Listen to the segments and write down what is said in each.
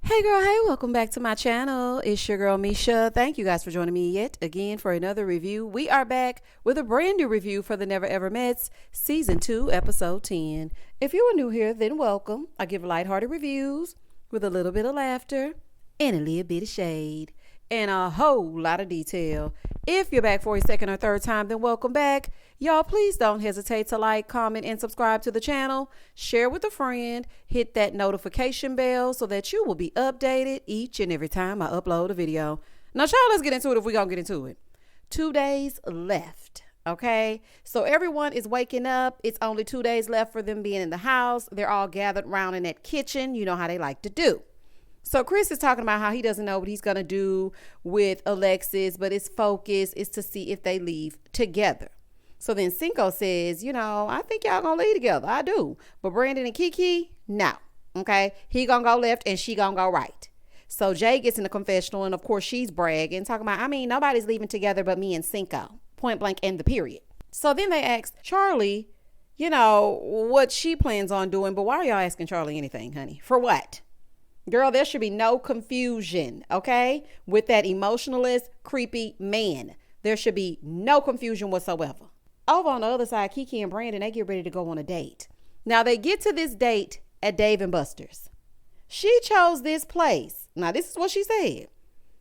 Hey girl, hey, welcome back to my channel. It's your girl Misha. Thank you guys for joining me yet again for another review. We are back with a brand new review for the Never Ever Mets Season 2, Episode 10. If you are new here, then welcome. I give lighthearted reviews with a little bit of laughter and a little bit of shade and a whole lot of detail. If you're back for a second or third time, then welcome back. Y'all, please don't hesitate to like, comment, and subscribe to the channel. Share with a friend. Hit that notification bell so that you will be updated each and every time I upload a video. Now, y'all, let's get into it if we're going to get into it. 2 days left, okay? So everyone is waking up. It's only 2 days left for them being in the house. They're all gathered around in that kitchen. You know how they like to do. So Chris is talking about how he doesn't know what he's going to do with Alexis, but his focus is to see if they leave together. So then Cinco says, I think y'all going to leave together. I do. But Brandon and Kiki, no. Okay. He going to go left and she going to go right. So Jay gets in the confessional and of course she's bragging, talking about, nobody's leaving together but me and Cinco. Point blank and the period. So then they ask Charlie, what she plans on doing. But why are y'all asking Charlie anything, honey? For what? Girl, there should be no confusion, okay, with that emotionalist, creepy man. There should be no confusion whatsoever. Over on the other side, Kiki and Brandon, they get ready to go on a date. Now, they get to this date at Dave and Buster's. She chose this place. Now, this is what she said.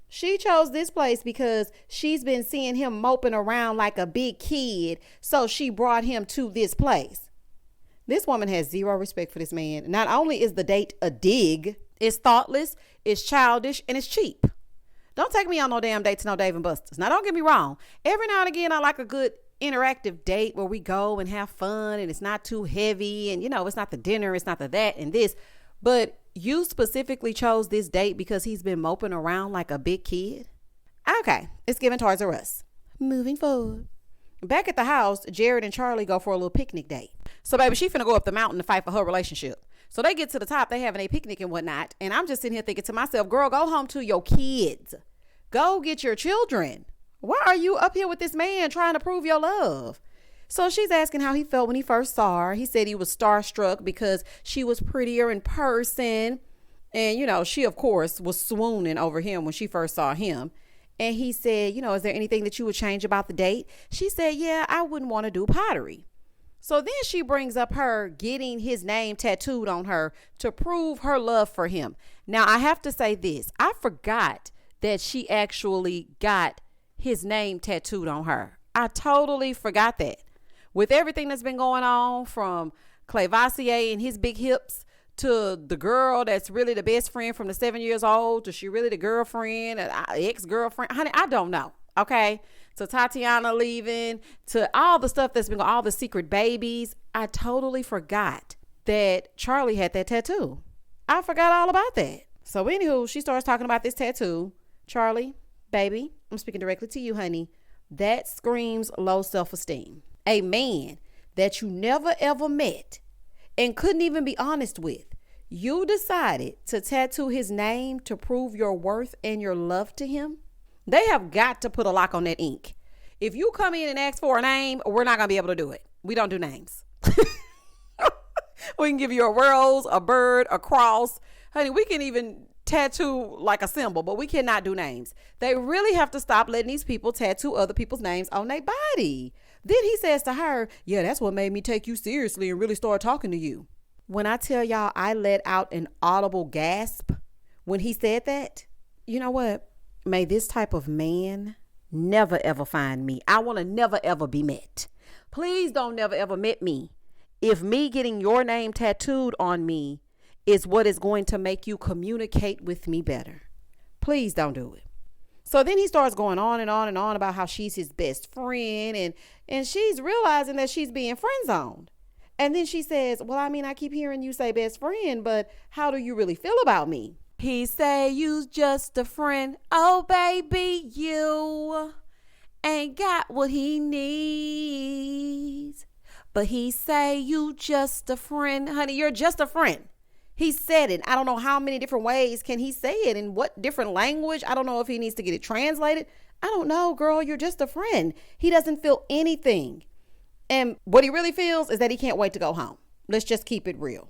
She chose this place because she's been seeing him moping around like a big kid, so she brought him to this place. This woman has zero respect for this man. Not only is the date a dig, it's thoughtless, it's childish, and it's cheap. Don't take me on no damn date to no Dave and Buster's. Now, don't get me wrong. Every now and again, I like a good interactive date where we go and have fun and it's not too heavy and, it's not the dinner, it's not the that and this. But you specifically chose this date because he's been moping around like a big kid? Okay, it's giving Toys R Us. Moving forward. Back at the house, Jared and Charlie go for a little picnic date. So, baby, she finna go up the mountain to fight for her relationship. So they get to the top, they having a picnic and whatnot. And I'm just sitting here thinking to myself, girl, go home to your kids. Go get your children. Why are you up here with this man trying to prove your love? So she's asking how he felt when he first saw her. He said he was starstruck because she was prettier in person. And, she, of course, was swooning over him when she first saw him. And he said, is there anything that you would change about the date? She said, yeah, I wouldn't want to do pottery. So then she brings up her getting his name tattooed on her to prove her love for him. Now, I have to say this. I forgot that she actually got his name tattooed on her. I totally forgot that. With everything that's been going on from Clevassier and his big hips to the girl that's really the best friend from the 7 years old to she really the girlfriend, ex-girlfriend. Honey, I don't know. Okay. To Tatiana leaving, to all the stuff that's been going, all the secret babies. I totally forgot that Charlie had that tattoo. I forgot all about that. So anywho, she starts talking about this tattoo. Charlie, baby, I'm speaking directly to you, honey. That screams low self-esteem. A man that you never ever met and couldn't even be honest with. You decided to tattoo his name to prove your worth and your love to him. They have got to put a lock on that ink. If you come in and ask for a name, we're not going to be able to do it. We don't do names. We can give you a rose, a bird, a cross. Honey, we can even tattoo like a symbol, but we cannot do names. They really have to stop letting these people tattoo other people's names on their body. Then he says to her, yeah, that's what made me take you seriously and really start talking to you. When I tell y'all I let out an audible gasp when he said that, you know what? May this type of man never ever find me. I want to never ever be met. Please don't never ever met me. If me getting your name tattooed on me is what is going to make you communicate with me better, please don't do it. So then he starts going on and on and on about how she's his best friend and she's realizing that she's being friend zoned. And then she says, well, I keep hearing you say best friend, but how do you really feel about me? He say you's just a friend. Oh, baby, you ain't got what he needs. But he say you just a friend. Honey, you're just a friend. He said it. I don't know how many different ways can he say it in what different language. I don't know if he needs to get it translated. I don't know, girl. You're just a friend. He doesn't feel anything. And what he really feels is that he can't wait to go home. Let's just keep it real.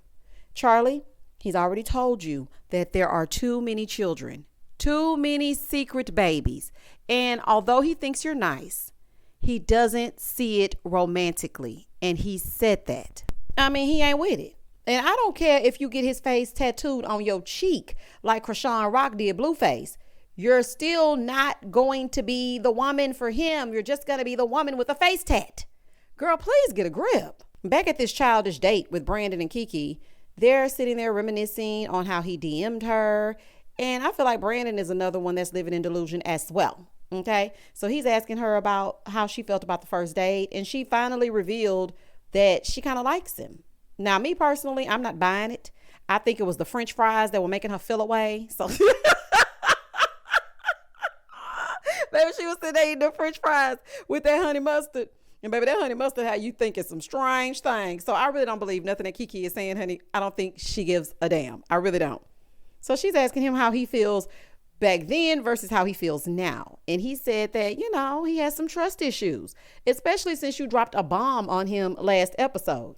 Charlie, He's already told you that there are too many children, too many secret babies. And although he thinks you're nice, he doesn't see it romantically. And he said that. I mean, he ain't with it. And I don't care if you get his face tattooed on your cheek like Krishan Rock did Blueface. You're still not going to be the woman for him. You're just going to be the woman with a face tat. Girl, please get a grip. Back at this childish date with Brandon and Kiki, they're sitting there reminiscing on how he DM'd her. And I feel like Brandon is another one that's living in delusion as well. Okay. So he's asking her about how she felt about the first date. And she finally revealed that she kind of likes him. Now, me personally, I'm not buying it. I think it was the French fries that were making her feel away. So maybe she was sitting there eating the French fries with that honey mustard. And baby, that honey mustard had you thinking some strange things. So I really don't believe nothing that Kiki is saying, honey. I don't think she gives a damn. I really don't. So she's asking him how he feels back then versus how he feels now. And he said that, he has some trust issues, especially since you dropped a bomb on him last episode.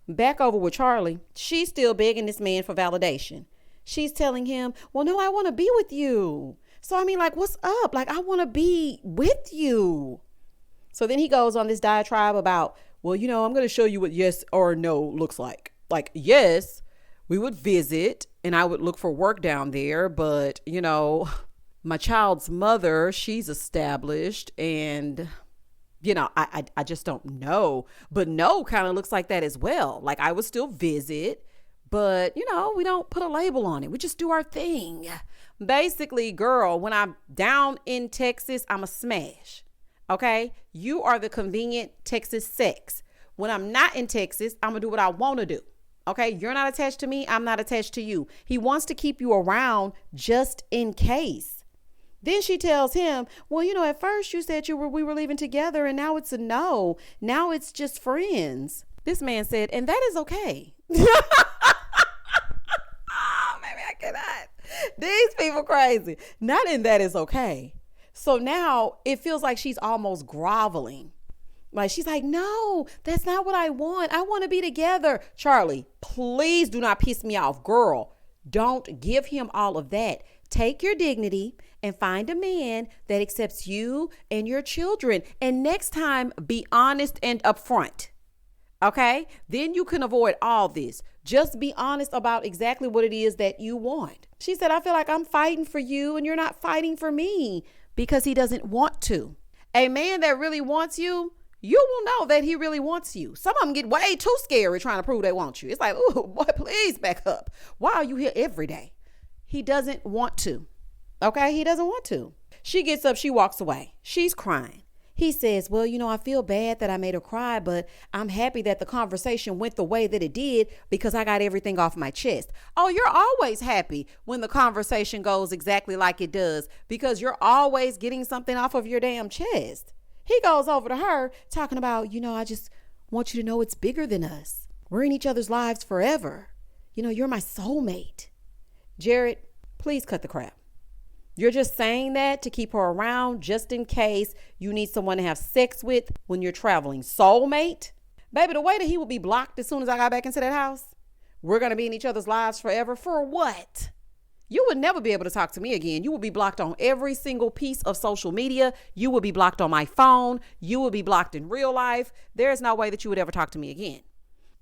Back over with Charlie, she's still begging this man for validation. She's telling him, well, no, I want to be with you. So, what's up? I want to be with you. So then he goes on this diatribe about, well, I'm going to show you what yes or no looks like. Yes, we would visit and I would look for work down there. But, my child's mother, she's established and I just don't know. But no kind of looks like that as well. I would still visit, but, we don't put a label on it. We just do our thing. Basically, girl, when I'm down in Texas, I'm a smash. Okay? You are the convenient Texas sex. When I'm not in Texas, I'm going to do what I want to do. Okay? You're not attached to me. I'm not attached to you. He wants to keep you around just in case. Then she tells him, well, at first you said we were leaving together and now it's a no. Now it's just friends. This man said, and that is okay. Oh, maybe I cannot. These people crazy. Not in that is okay. So now it feels like she's almost groveling. She's like, no, that's not what I want. I want to be together. Charlie, please do not piss me off. Girl, don't give him all of that. Take your dignity and find a man that accepts you and your children. And next time, be honest and upfront. Okay? Then you can avoid all this. Just be honest about exactly what it is that you want. She said, I feel like I'm fighting for you and you're not fighting for me because he doesn't want to. A man that really wants you, you will know that he really wants you. Some of them get way too scary trying to prove they want you. It's like, oh, boy, please back up. Why are you here every day? He doesn't want to. Okay? He doesn't want to. She gets up. She walks away. She's crying. He says, well, I feel bad that I made her cry, but I'm happy that the conversation went the way that it did because I got everything off my chest. Oh, you're always happy when the conversation goes exactly like it does because you're always getting something off of your damn chest. He goes over to her talking about, I just want you to know it's bigger than us. We're in each other's lives forever. You're my soulmate. Jared, please cut the crap. You're just saying that to keep her around just in case you need someone to have sex with when you're traveling. Soulmate? Baby, the way that he would be blocked as soon as I got back into that house, we're going to be in each other's lives forever. For what? You would never be able to talk to me again. You will be blocked on every single piece of social media. You will be blocked on my phone. You will be blocked in real life. There's no way that you would ever talk to me again.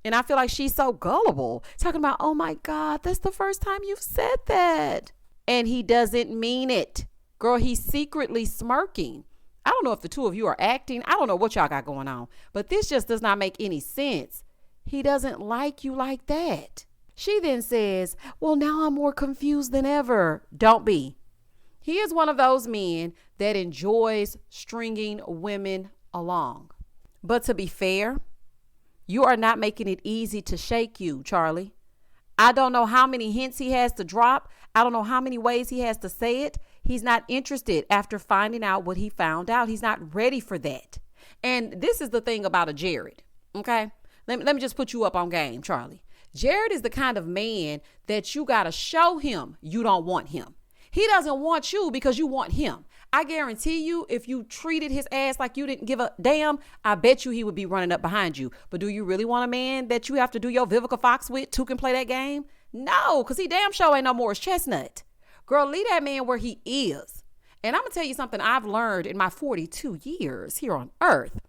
And I feel like she's so gullible, talking about, oh my God, that's the first time you've said that. And he doesn't mean it. Girl, he's secretly smirking. I don't know if the two of you are acting. I don't know what y'all got going on, but this just does not make any sense. He doesn't like you like that. She then says, well, now I'm more confused than ever. Don't be. He is one of those men that enjoys stringing women along. But to be fair, you are not making it easy to shake you, Charlie. I don't know how many hints he has to drop. I don't know how many ways he has to say it. He's not interested after finding out what he found out. He's not ready for that. And this is the thing about a Jared. Okay. Let me just put you up on game, Charlie. Jared is the kind of man that you got to show him you don't want him. He doesn't want you because you want him. I guarantee you, if you treated his ass like you didn't give a damn, I bet you he would be running up behind you. But do you really want a man that you have to do your Vivica Fox with who can play that game? No, because he damn sure ain't no Morris Chestnut. Girl, leave that man where he is. And I'm going to tell you something I've learned in my 42 years here on earth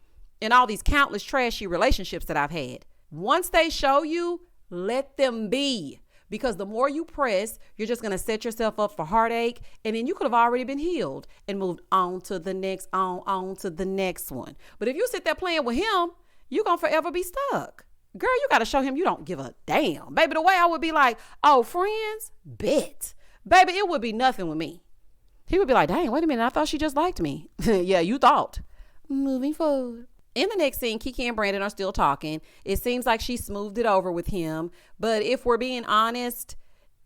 and all these countless trashy relationships that I've had. Once they show you, let them be. Because the more you press, you're just going to set yourself up for heartache. And then you could have already been healed and moved on to the next, on to the next one. But if you sit there playing with him, you're going to forever be stuck. Girl, you got to show him you don't give a damn. Baby, the way I would be like, oh, friends, bet. Baby, it would be nothing with me. He would be like, dang, wait a minute. I thought she just liked me. Yeah, you thought. Moving forward. In the next scene, Kiki and Brandon are still talking. It seems like she smoothed it over with him. But if we're being honest,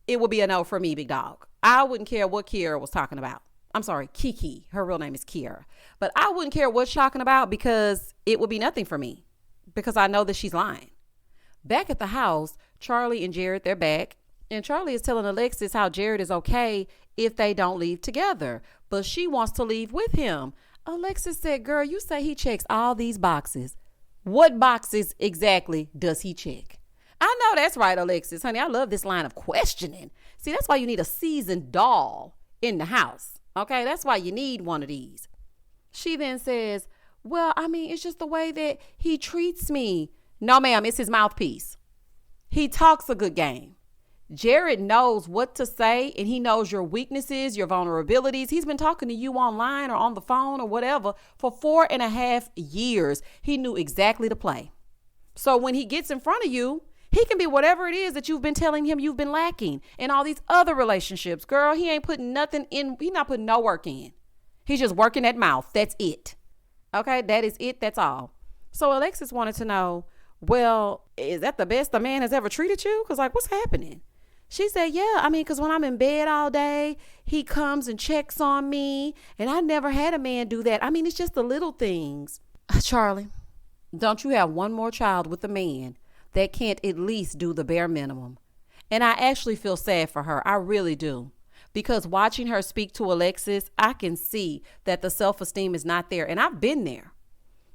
it would be a no for me, big dog. I wouldn't care what Kiara was talking about. I'm sorry, Kiki. Her real name is Kiara. But I wouldn't care what she's talking about because it would be nothing for me. Because I know that she's lying. Back at the house, Charlie and Jared, they're back. And Charlie is telling Alexis how Jared is okay if they don't leave together. But she wants to leave with him. Alexis said, girl, you say he checks all these boxes. What boxes exactly does he check? I know that's right, Alexis. Honey, I love this line of questioning. See, that's why you need a seasoned doll in the house. Okay, that's why you need one of these. She then says, well, I mean, it's just the way that he treats me. No, ma'am, it's his mouthpiece. He talks a good game. Jared knows what to say and he knows your weaknesses, your vulnerabilities. He's been talking to you online or on the phone or whatever for 4.5 years. He knew exactly the play. So when he gets in front of you, he can be whatever it is that you've been telling him you've been lacking in all these other relationships. Girl, he ain't putting nothing in. He's not putting no work in. He's just working that mouth. That's it. Okay, that is it. That's all. So Alexis wanted to know, well, is that the best a man has ever treated you? Because like, what's happening? She said, yeah, I mean, because when I'm in bed all day, he comes and checks on me. And I never had a man do that. I mean, it's just the little things. Charlie, don't you have one more child with a man that can't at least do the bare minimum? And I actually feel sad for her. I really do. Because watching her speak to Alexis, I can see that the self-esteem is not there. And I've been there.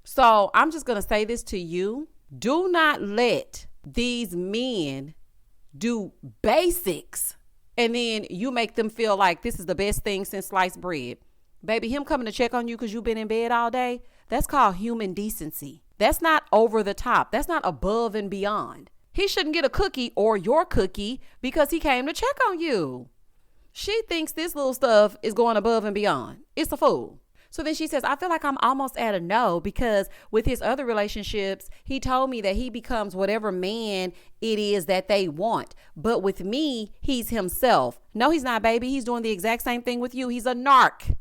So I'm just going to say this to you. Do not let these men do basics and then you make them feel like this is the best thing since sliced bread. Baby, him coming to check on you because you've been in bed all day, that's called human decency. That's not over the top. That's not above and beyond. He shouldn't get a cookie or your cookie because he came to check on you. She thinks this little stuff is going above and beyond. It's a fool. So then she says, I feel like I'm almost at a no because with his other relationships, he told me that he becomes whatever man it is that they want. But with me, he's himself. No, he's not, baby. He's doing the exact same thing with you. He's a narc.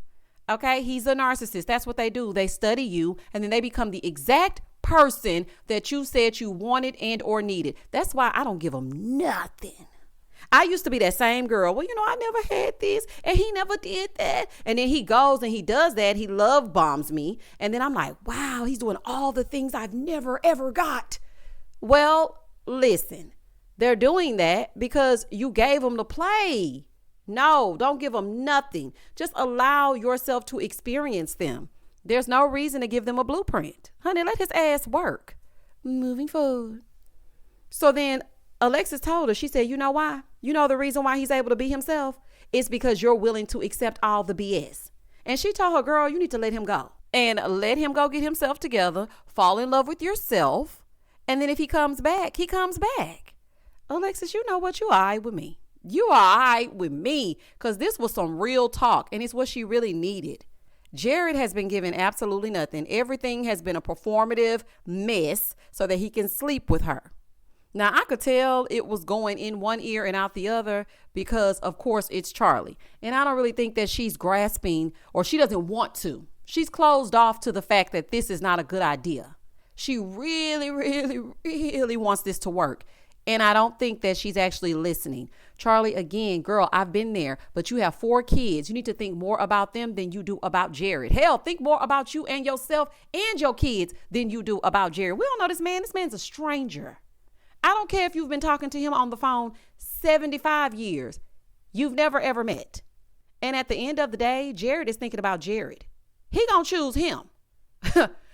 Okay, he's a narcissist. That's what they do. They study you and then they become the exact person that you said you wanted and or needed. That's why I don't give them nothing. I used to be that same girl. Well, I never had this and he never did that. And then he goes and he does that. He love bombs me. And then I'm like, wow, he's doing all the things I've never, ever got. Well, listen, they're doing that because you gave them the play. No, don't give them nothing. Just allow yourself to experience them. There's no reason to give them a blueprint. Honey, let his ass work. Moving forward. So then Alexis told her, she said, you know why? You know the reason why he's able to be himself? It's because you're willing to accept all the BS. And she told her, girl, you need to let him go. And let him go get himself together, fall in love with yourself. And then if he comes back, he comes back. Alexis, you know what? You all right with me. You all right with me. Because this was some real talk. And it's what she really needed. Jared has been given absolutely nothing. Everything has been a performative mess so that he can sleep with her. Now, I could tell it was going in one ear and out the other because, of course, it's Charlie. And I don't really think that she's grasping or she doesn't want to. She's closed off to the fact that this is not a good idea. She really, really, really wants this to work. And I don't think that she's actually listening. Charlie, again, girl, I've been there, but you have 4 kids. You need to think more about them than you do about Jared. Hell, think more about you and yourself and your kids than you do about Jared. We don't know this man. This man's a stranger. I don't care if you've been talking to him on the phone 75 years. You've never, ever met. And at the end of the day, Jared is thinking about Jared. He gonna choose him.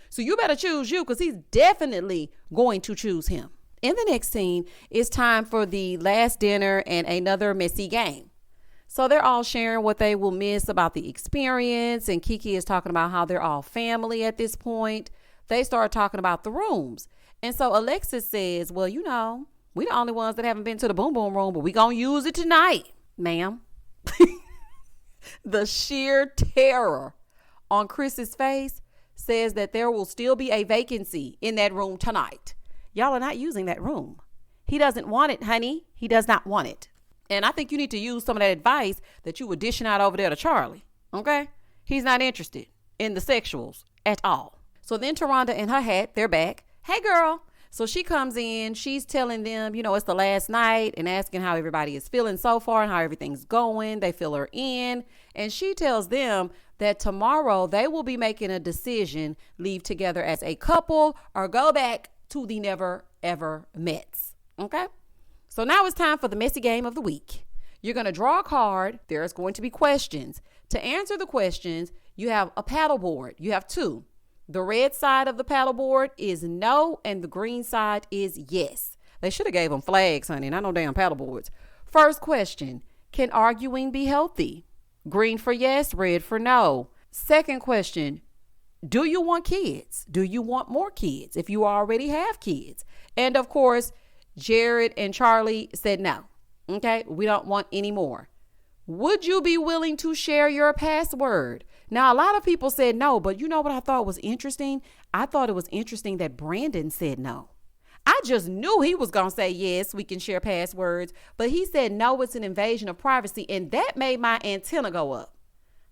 So you better choose you because he's definitely going to choose him. In the next scene, it's time for the last dinner and another messy game. So they're all sharing what they will miss about the experience, and Kiki is talking about how they're all family at this point. They start talking about the rooms. And so Alexis says, well, we the only ones that haven't been to the boom boom room, but we gonna use it tonight, ma'am. The sheer terror on Chris's face says that there will still be a vacancy in that room tonight. Y'all are not using that room. He doesn't want it, honey. He does not want it. And I think you need to use some of that advice that you were dishing out over there to Charlie. Okay? He's not interested in the sexuals at all. So then Taronda and her hat, they're back. Hey, girl. So she comes in. She's telling them, it's the last night and asking how everybody is feeling so far and how everything's going. They fill her in. And she tells them that tomorrow they will be making a decision, leave together as a couple or go back to the never ever Mets. Okay? So now it's time for the messy game of the week. You're going to draw a card. There's going to be questions. To answer the questions, you have a paddle board. You have two. The red side of the paddle board is no, and the green side is yes. They should have gave them flags, honey, not no damn paddle boards. First question, can arguing be healthy? Green for yes, red for no. Second question, do you want kids? Do you want more kids if you already have kids? And of course, Jared and Charlie said no. Okay, we don't want any more. Would you be willing to share your password? Now, a lot of people said no, but you know what I thought was interesting? I thought it was interesting that Brandon said no. I just knew he was going to say, yes, we can share passwords, but he said, no, it's an invasion of privacy. And that made my antenna go up.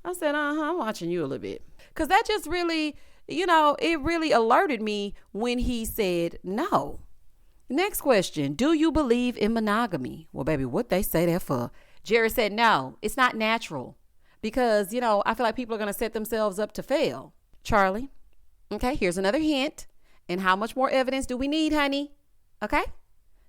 I said, I'm watching you a little bit. Because that just really, it really alerted me when he said no. Next question. Do you believe in monogamy? Well, baby, what they say that for? Jerry said, no, it's not natural. Because, I feel like people are going to set themselves up to fail. Charlie, okay, here's another hint. And how much more evidence do we need, honey? Okay?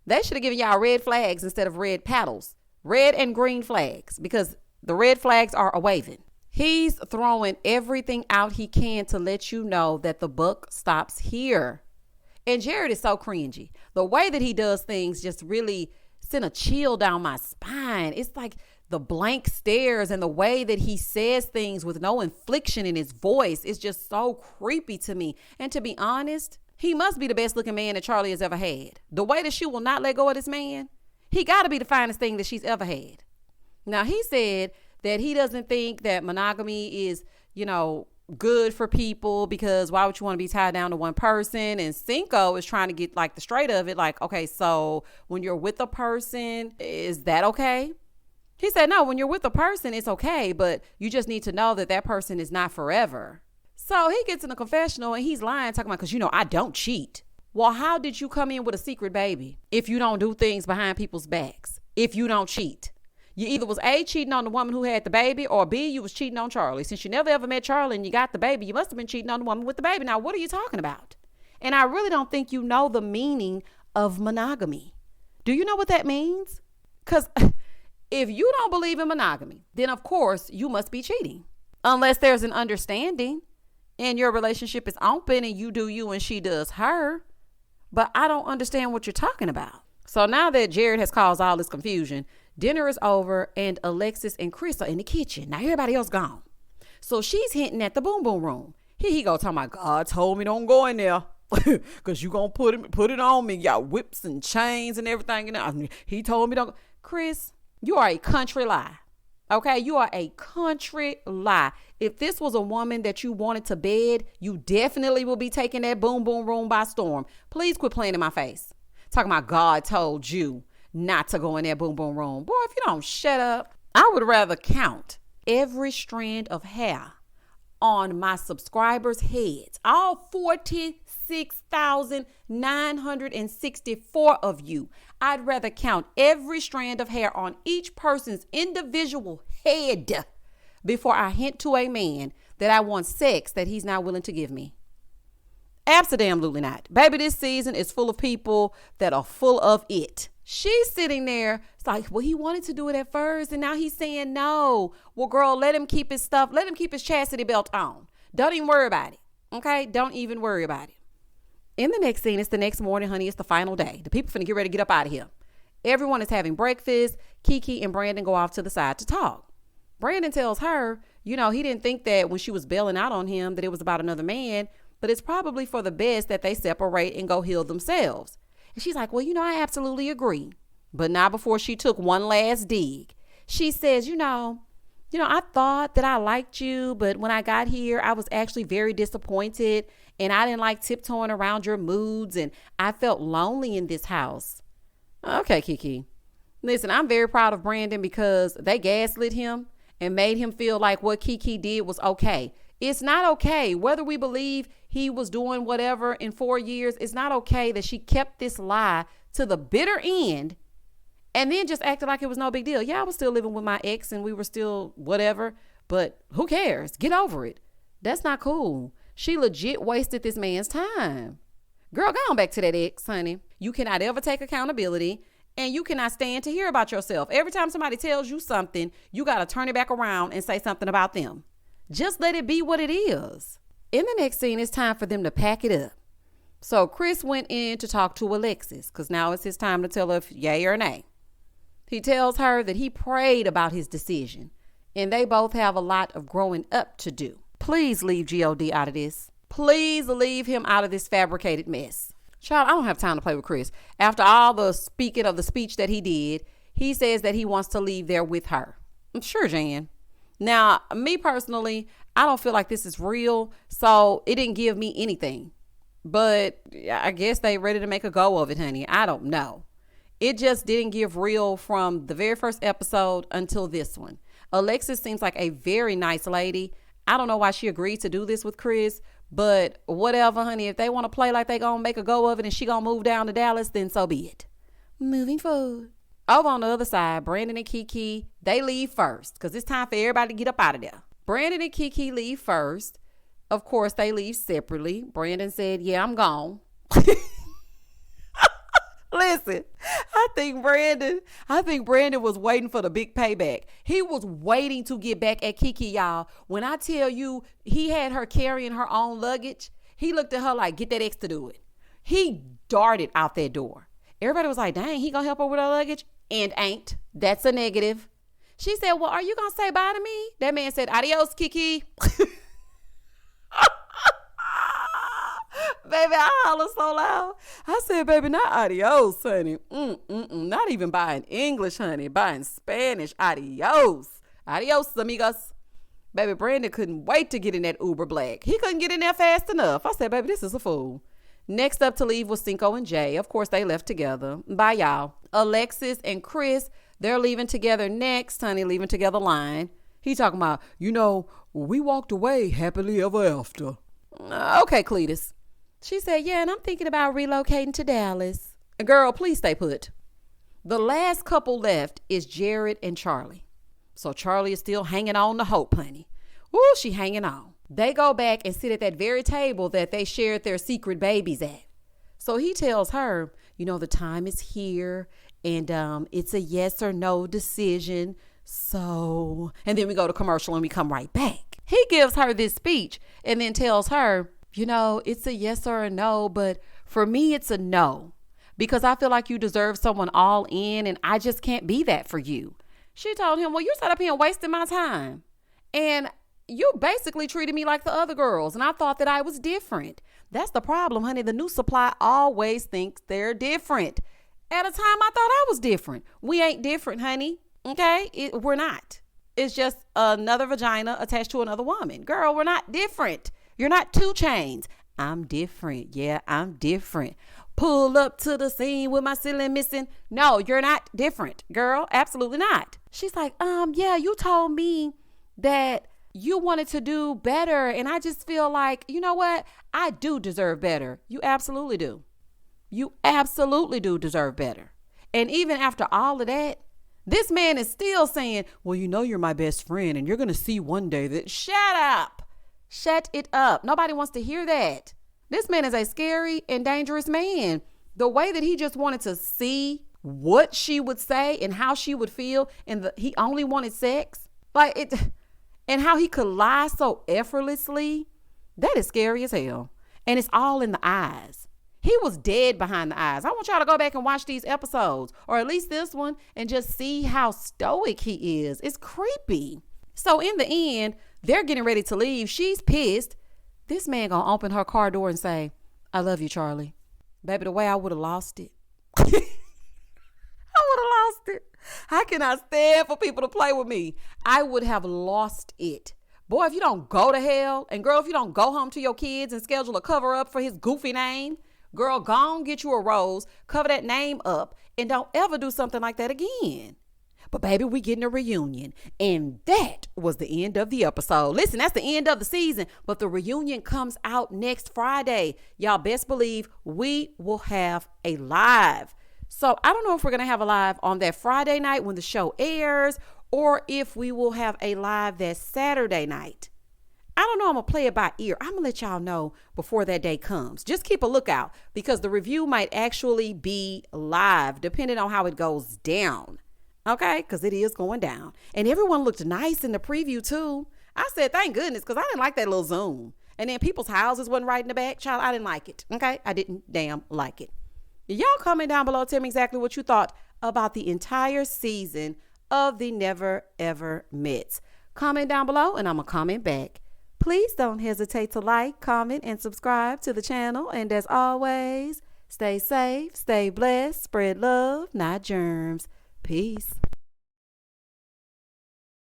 They should have given y'all red flags instead of red paddles. Red and green flags, because the red flags are a waving. He's throwing everything out he can to let you know that the buck stops here. And Jared is so cringy. The way that he does things just really sent a chill down my spine. It's like the blank stares and the way that he says things with no inflection in his voice is just so creepy to me. And to be honest, he must be the best looking man that Charlie has ever had. The way that she will not let go of this man, he got to be the finest thing that she's ever had. Now, he said that he doesn't think that monogamy is, good for people, because why would you want to be tied down to one person? And Cinco is trying to get like the straight of it. Like, okay, so when you're with a person, is that okay? He said, no, when you're with a person, it's okay, but you just need to know that that person is not forever. So he gets in a confessional and he's lying, talking about, because, I don't cheat. Well, how did you come in with a secret baby if you don't do things behind people's backs? If you don't cheat? You either was A, cheating on the woman who had the baby, or B, you was cheating on Charlie. Since you never ever met Charlie and you got the baby, you must have been cheating on the woman with the baby. Now, what are you talking about? And I really don't think you know the meaning of monogamy. Do you know what that means? Because if you don't believe in monogamy, then of course you must be cheating. Unless there's an understanding and your relationship is open and you do you and she does her. But I don't understand what you're talking about. So now that Jared has caused all this confusion, dinner is over and Alexis and Chris are in the kitchen. Now everybody else gone. So she's hinting at the boom boom room. Here he go talking about, God told me don't go in there. Because you going to put it on me. Y'all whips and chains and everything. And he told me don't. Chris, you are a country lie. Okay, you are a country lie. If this was a woman that you wanted to bed, you definitely will be taking that boom boom room by storm. Please quit playing in my face. Talking about God told you not to go in that boom boom room. Boy, if you don't shut up, I would rather count every strand of hair on my subscribers' heads. All 46,964 of you. I'd rather count every strand of hair on each person's individual head before I hint to a man that I want sex that he's not willing to give me. Absolutely not. Baby, this season is full of people that are full of it. She's sitting there. It's like, well, he wanted to do it at first, and now he's saying no. Well, girl, let him keep his stuff. Let him keep his chastity belt on. Don't even worry about it. Okay? Don't even worry about it. In the next scene, it's the next morning, honey. It's the final day. The people finna get ready to get up out of here. Everyone is having breakfast. Kiki and Brandon go off to the side to talk. Brandon tells her, he didn't think that when she was bailing out on him that it was about another man, but it's probably for the best that they separate and go heal themselves. And she's like, well, I absolutely agree. But not before she took one last dig. She says, I thought that I liked you, but when I got here, I was actually very disappointed and I didn't like tiptoeing around your moods and I felt lonely in this house. Okay, Kiki. Listen, I'm very proud of Brandon because they gaslit him and made him feel like what Kiki did was okay. It's not okay. Whether we believe he was doing whatever in 4 years, it's not okay that she kept this lie to the bitter end and then just acted like it was no big deal. Yeah, I was still living with my ex and we were still whatever, but who cares? Get over it. That's not cool. She legit wasted this man's time. Girl, go on back to that ex, honey. You cannot ever take accountability and you cannot stand to hear about yourself. Every time somebody tells you something, you got to turn it back around and say something about them. Just let it be what it is. In the next scene, it's time for them to pack it up. So Chris went in to talk to Alexis because now it's his time to tell her if yay or nay. He tells her that he prayed about his decision and they both have a lot of growing up to do. Please leave G.O.D. out of this. Please leave him out of this fabricated mess. Child, I don't have time to play with Chris. After all the speaking of the speech that he did, he says that he wants to leave there with her. Sure, Jan. Now, me personally, I don't feel like this is real, so it didn't give me anything. But I guess they ready to make a go of it, honey. I don't know. It just didn't give real from the very first episode until this one. Alexis seems like a very nice lady. I don't know why she agreed to do this with Chris, but whatever, honey. If they want to play like they gonna make a go of it and she gonna move down to Dallas, then so be it. Moving forward. Over on the other side, Brandon and Kiki, they leave first because it's time for everybody to get up out of there. Brandon and Kiki leave first. Of course, they leave separately. Brandon said, yeah, I'm gone. Listen, I think Brandon was waiting for the big payback. He was waiting to get back at Kiki, y'all. When I tell you he had her carrying her own luggage, he looked at her like, get that ex to do it. He darted out that door. Everybody was like, dang, he gonna help her with her luggage? And ain't. That's a negative. She said, well, are you gonna say bye to me? That man said, adios, Kiki. Baby, I hollered so loud. I said, baby, not adios, honey. Not even by in English, honey. By in Spanish, adios. Adios, amigos. Baby, Brandon couldn't wait to get in that Uber Black. He couldn't get in there fast enough. I said, baby, this is a fool. Next up to leave was Cinco and Jay. Of course, they left together. Bye, y'all. Alexis and Chris, they're leaving together next, honey, leaving together line. He talking about, we walked away happily ever after. Okay, Cletus. She said, yeah, and I'm thinking about relocating to Dallas. Girl, please stay put. The last couple left is Jared and Charlie. So Charlie is still hanging on to hope, honey. Ooh, she hanging on. They go back and sit at that very table that they shared their secret babies at. So he tells her, the time is here and it's a yes or no decision. So, and then we go to commercial and we come right back. He gives her this speech and then tells her, it's a yes or a no, but for me, it's a no because I feel like you deserve someone all in and I just can't be that for you. She told him, well, you sat up here and wasted my time and you basically treated me like the other girls and I thought that I was different. That's the problem, honey. The new supply always thinks they're different. At a time, I thought I was different. We ain't different, honey. Okay? We're not. It's just another vagina attached to another woman. Girl, we're not different. You're not 2 Chainz. I'm different. Yeah, I'm different. Pull up to the scene with my ceiling missing. No, you're not different, girl. Absolutely not. She's like, yeah, you told me that you wanted to do better. And I just feel like, you know what? I do deserve better. You absolutely do. You absolutely do deserve better. And even after all of that, this man is still saying, well, you're my best friend and you're going to see one day that. Shut up. Shut it up. Nobody wants to hear that. This man is a scary and dangerous man. The way that he just wanted to see what she would say and how she would feel and he only wanted sex. Like it, and how he could lie so effortlessly. That is scary as hell. And it's all in the eyes. He was dead behind the eyes. I want y'all to go back and watch these episodes, or at least this one, and just see how stoic he is. It's creepy. So in the end, they're getting ready to leave. She's pissed. This man gonna open her car door and say, I love you, Charlie. Baby, the way I would have lost it. I would have lost it. How can I stand for people to play with me? I would have lost it. Boy, if you don't go to hell, and girl, if you don't go home to your kids and schedule a cover up for his goofy name, girl, go on, get you a rose, cover that name up, and don't ever do something like that again. But baby, we getting a reunion. And that was the end of the episode. Listen, that's the end of the season, but the reunion comes out next Friday. Y'all best believe we will have a live. So I don't know if we're going to have a live on that Friday night when the show airs, or if we will have a live that Saturday night. I don't know. I'm going to play it by ear. I'm going to let y'all know before that day comes. Just keep a lookout, because the review might actually be live depending on how it goes down. Okay, because it is going down. And everyone looked nice in the preview too. I said, thank goodness, because I didn't like that little zoom. And then people's houses wasn't right in the back. Child, I didn't like it. Okay, I didn't damn like it. Y'all comment down below. Tell me exactly what you thought about the entire season of the Never Ever Mets. Comment down below and I'm going to comment back. Please don't hesitate to like, comment, and subscribe to the channel. And as always, stay safe, stay blessed, spread love, not germs. Peace.